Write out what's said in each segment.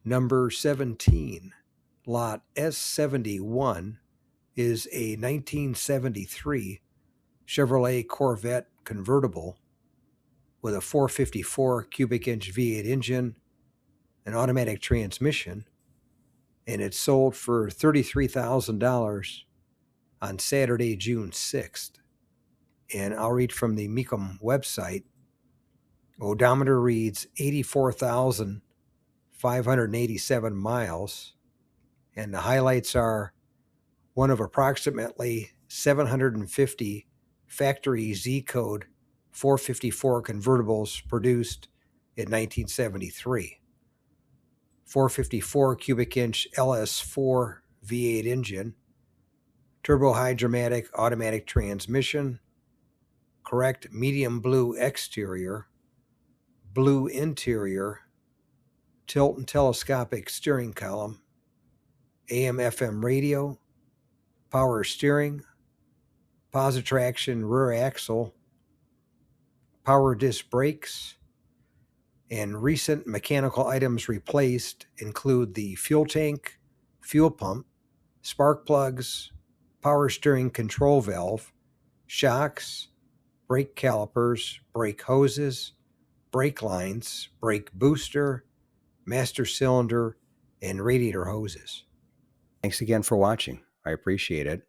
Number 17, lot S71, is a 1973 Chevrolet Corvette convertible with a 454 cubic inch V8 engine, an automatic transmission, and it sold for $33,000 on Saturday, June 6th. And I'll read from the Mecum website. Odometer reads 84,587 miles, and the highlights are one of approximately 750 factory Z-code 454 convertibles produced in 1973. 454 cubic inch LS4 V8 engine, turbo-hydromatic automatic transmission, correct medium blue exterior, blue interior, tilt and telescopic steering column, AM/FM radio, power steering, positraction rear axle, power disc brakes, and recent mechanical items replaced include the fuel tank, fuel pump, spark plugs, power steering control valve, shocks, brake calipers, brake hoses, brake lines, brake booster, master cylinder, and radiator hoses. Thanks again for watching. I appreciate it.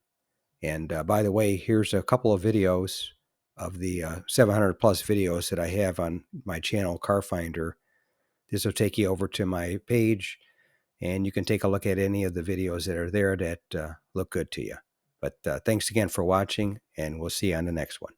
And by the way, here's a couple of videos of the 700 plus videos that I have on my channel, Car Finder. This will take you over to my page, and you can take a look at any of the videos that are there that look good to you. But thanks again for watching, and we'll see you on the next one.